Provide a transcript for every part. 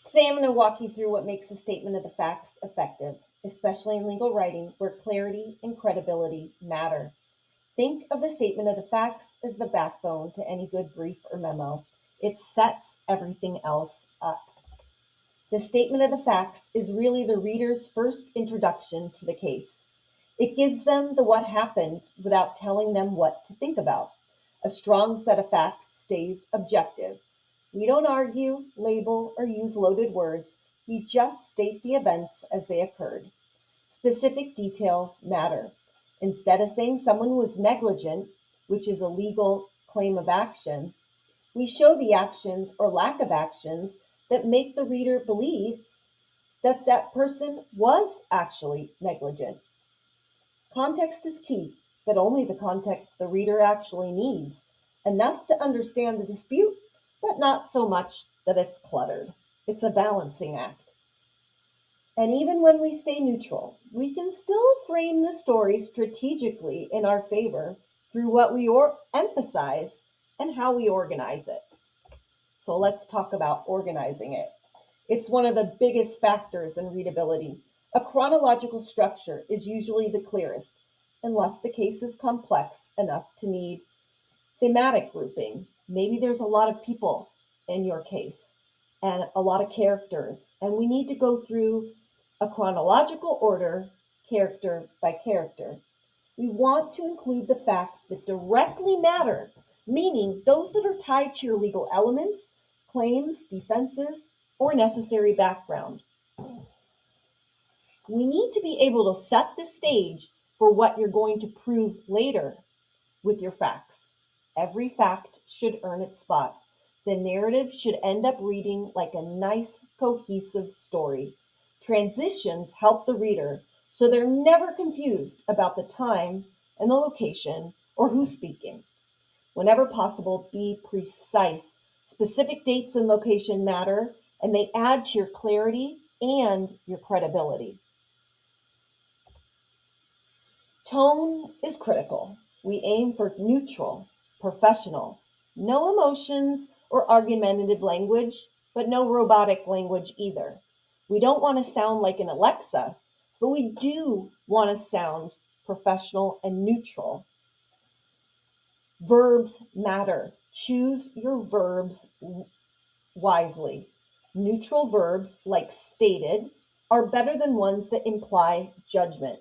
Today, I'm going to walk you through what makes a statement of the facts effective, especially in legal writing where clarity and credibility matter. Think of the statement of the facts as the backbone to any good brief or memo. It sets everything else up. The statement of the facts is really the reader's first introduction to the case. It gives them the what happened without telling them what to think about. A strong set of facts stays objective. We don't argue, label, or use loaded words. We just state the events as they occurred. Specific details matter. Instead of saying someone was negligent, which is a legal claim of action, we show the actions or lack of actions that make the reader believe that that person was actually negligent. Context is key, but only the context the reader actually needs, enough to understand the dispute, but not so much that it's cluttered. It's a balancing act. And even when we stay neutral, we can still frame the story strategically in our favor through what we emphasize and how we organize it. So let's talk about organizing it. It's one of the biggest factors in readability. A chronological structure is usually the clearest, unless the case is complex enough to need thematic grouping. Maybe there's a lot of people in your case and a lot of characters, and we need to go through a chronological order, character by character. We want to include the facts that directly matter, meaning those that are tied to your legal elements, claims, defenses, or necessary background. We need to be able to set the stage for what you're going to prove later with your facts. Every fact should earn its spot. The narrative should end up reading like a nice, cohesive story. Transitions help the reader so they're never confused about the time and the location or who's speaking. Whenever possible, be precise. Specific dates and location matter, and they add to your clarity and your credibility. Tone is critical. We aim for neutral, professional, no emotions or argumentative language, but no robotic language either. We don't want to sound like an Alexa, but we do want to sound professional and neutral. Verbs matter. Choose your verbs wisely. Neutral verbs, like stated, are better than ones that imply judgment.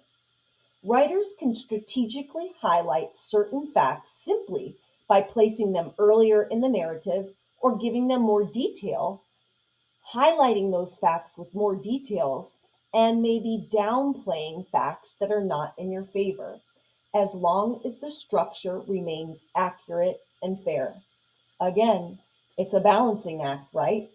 Writers can strategically highlight certain facts simply by placing them earlier in the narrative or giving them more detail, highlighting those facts with more details, and maybe downplaying facts that are not in your favor, as long as the structure remains accurate and fair. Again, it's a balancing act, right?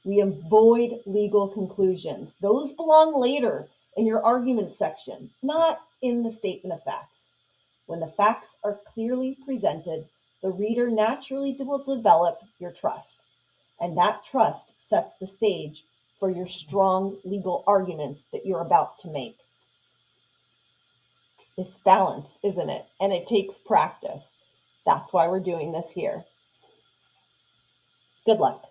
We avoid legal conclusions. Those belong later in your argument section, not in the statement of facts. When the facts are clearly presented, the reader naturally will develop your trust, and that trust sets the stage for your strong legal arguments that you're about to make. It's balance, isn't it? And it takes practice. That's why we're doing this here. Good luck.